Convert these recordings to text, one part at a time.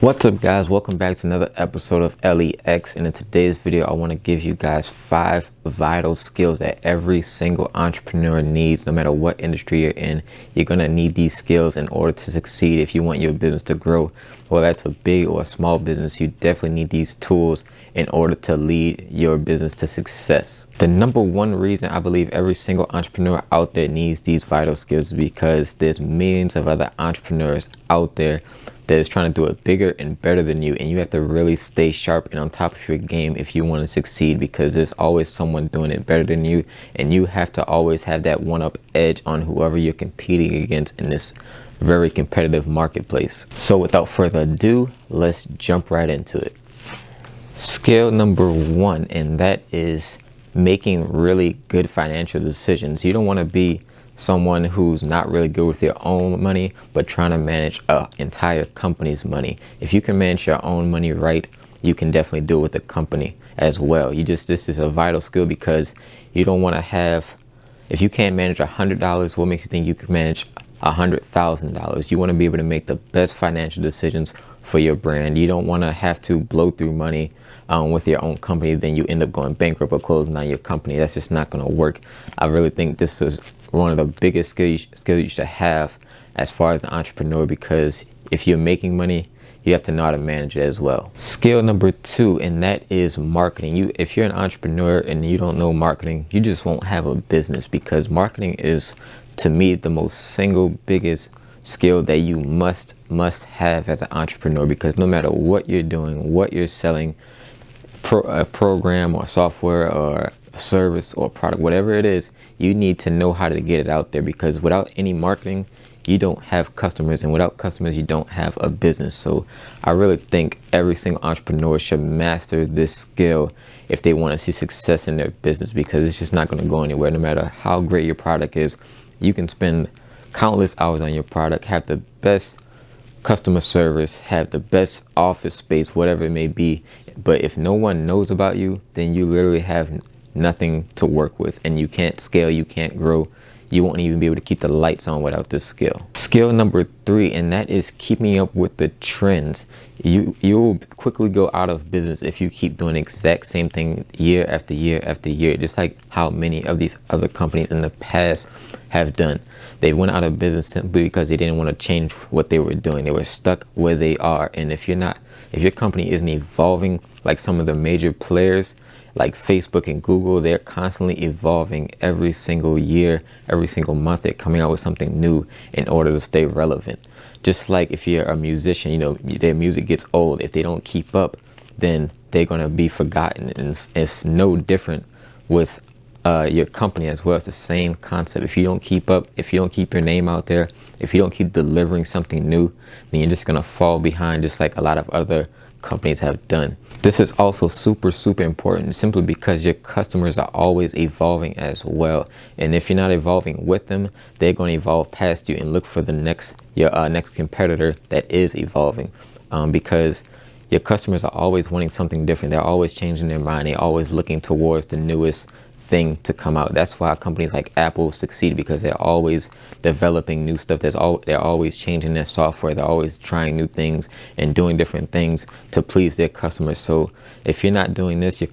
What's up, guys? Welcome back to another episode of LEX, and in today's video I want to give you guys 5 vital skills that every single entrepreneur needs. No matter what industry you're in, you're going to need these skills in order to succeed. If you want your business to grow, whether that's a big or a small business, you definitely need these tools in order to lead your business to success. The number one reason I believe every single entrepreneur out there needs these vital skills is because there's millions of other entrepreneurs out there that is trying to do it bigger and better than you, and you have to really stay sharp and on top of your game if you want to succeed, because there's always someone doing it better than you, and you have to always have that one-up edge on whoever you're competing against in this very competitive marketplace. So without further ado, let's jump right into it. Skill number 1, and that is making really good financial decisions. You don't want to be someone who's not really good with your own money, but trying to manage an entire company's money. If you can manage your own money right, you can definitely do it with the company as well. This is a vital skill, because you don't want to have, if you can't manage $100, what makes you think you can manage $100,000? You want to be able to make the best financial decisions for your brand. You don't want to have to blow through money with your own company, then you end up going bankrupt or closing down your company. That's just not going to work. I really think this is one of the biggest skills you should have as far as an entrepreneur, because if you're making money, you have to know how to manage it as well. Skill number 2, and that is marketing. If you're an entrepreneur and you don't know marketing, you just won't have a business, because marketing is, to me, the most single biggest skill that you must have as an entrepreneur, because no matter what you're doing, what you're selling, a program or software or a service or product, whatever it is, you need to know how to get it out there, because without any marketing, you don't have customers, and without customers, you don't have a business. So I really think every single entrepreneur should master this skill if they want to see success in their business, because it's just not going to go anywhere. No matter how great your product is, you can spend countless hours on your product, have the best customer service, have the best office space, whatever it may be, but if no one knows about you, then you literally have nothing to work with, and you can't scale, you can't grow, you won't even be able to keep the lights on without this skill. Skill number 3, and that is keeping up with the trends. You'll quickly go out of business if you keep doing the exact same thing year after year after year, just like how many of these other companies in the past have done. They went out of business simply because they didn't want to change what they were doing. They were stuck where they are. And if your company isn't evolving like some of the major players like Facebook and Google, they're constantly evolving every single year, every single month. They're coming out with something new in order to stay relevant. Just like if you're a musician, their music gets old. If they don't keep up, then they're going to be forgotten. And it's no different with your company as well. It's the same concept. If you don't keep up, if you don't keep your name out there, if you don't keep delivering something new, then you're just going to fall behind, just like a lot of other companies have done. This is also super important, simply because your customers are always evolving as well, and if you're not evolving with them, they're going to evolve past you and look for your next competitor that is evolving, because your customers are always wanting something different. They're always changing their mind. They're always looking towards the newest thing to come out. That's why companies like Apple succeed, because they're always developing new stuff. They're always changing their software. They're always trying new things and doing different things to please their customers. So if you're not doing this, your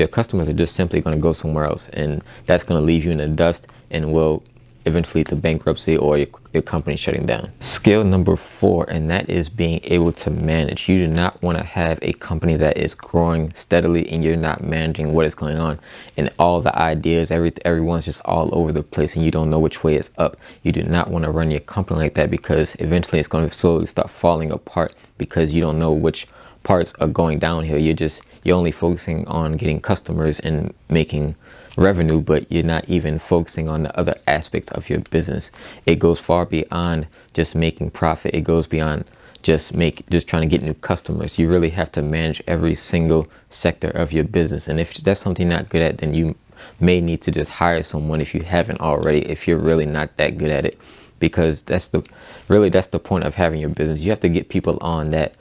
customers are just simply going to go somewhere else, and that's going to leave you in the dust and will eventually to bankruptcy or your company shutting down. Skill number 4, and that is being able to manage. You do not want to have a company that is growing steadily and you're not managing what is going on, and all the ideas, everyone's just all over the place and you don't know which way is up. You do not want to run your company like that, because eventually it's going to slowly start falling apart, because you don't know which parts are going downhill. You're only focusing on getting customers and making revenue, but you're not even focusing on the other aspects of your business. It goes far beyond just making profit. It goes beyond just trying to get new customers. You really have to manage every single sector of your business, and if that's something you're not good at, then you may need to just hire someone if you haven't already, if you're really not that good at it, because that's the point of having your business. You have to get people on that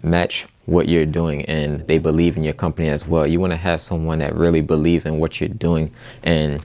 match what you're doing and they believe in your company as well. You want to have someone that really believes in what you're doing and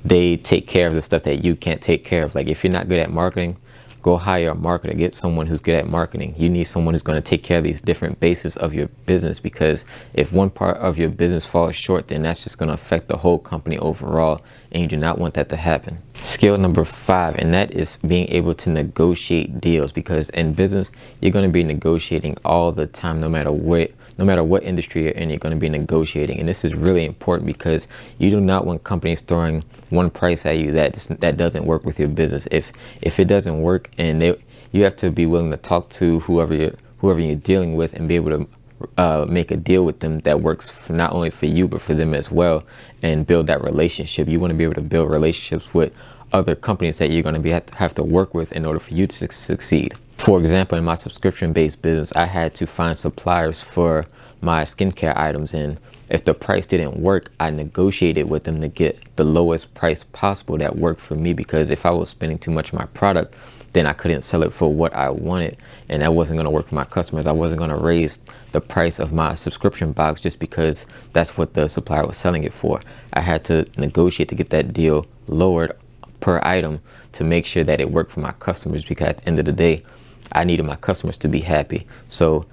they take care of the stuff that you can't take care of. Like if you're not good at marketing, go hire a marketer. Get someone who's good at marketing. You need someone who's going to take care of these different bases of your business, because if one part of your business falls short, then that's just going to affect the whole company overall, and you do not want that to happen. Skill number 5, and that is being able to negotiate deals, because in business you're going to be negotiating all the time. No matter what industry you're in, you're going to be negotiating. And this is really important, because you do not want companies throwing one price at you that doesn't work with your business. If it doesn't work, and you have to be willing to talk to whoever you're dealing with and be able to make a deal with them that works for not only for you but for them as well, and build that relationship. You want to be able to build relationships with other companies that you're going to have to work with in order for you to succeed. For example, in my subscription-based business, I had to find suppliers for my skincare items, and if the price didn't work, I negotiated with them to get the lowest price possible that worked for me, because if I was spending too much on my product, then I couldn't sell it for what I wanted, and that wasn't going to work for my customers. I wasn't going to raise the price of my subscription box just because that's what the supplier was selling it for. I had to negotiate to get that deal lowered per item to make sure that it worked for my customers, because at the end of the day, I needed my customers to be happy. So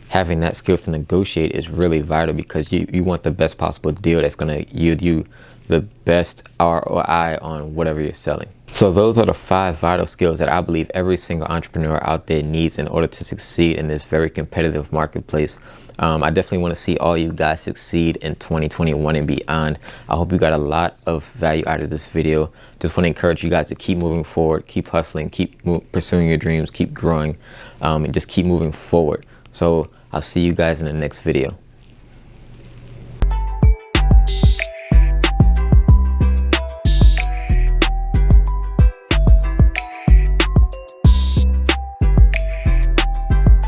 having that skill to negotiate is really vital, because you want the best possible deal that's going to yield you the best ROI on whatever you're selling. So those are the 5 vital skills that I believe every single entrepreneur out there needs in order to succeed in this very competitive marketplace. I definitely want to see all you guys succeed in 2021 and beyond. I hope you got a lot of value out of this video. Just want to encourage you guys to keep moving forward, keep hustling, keep pursuing your dreams, keep growing, and just keep moving forward. So I'll see you guys in the next video.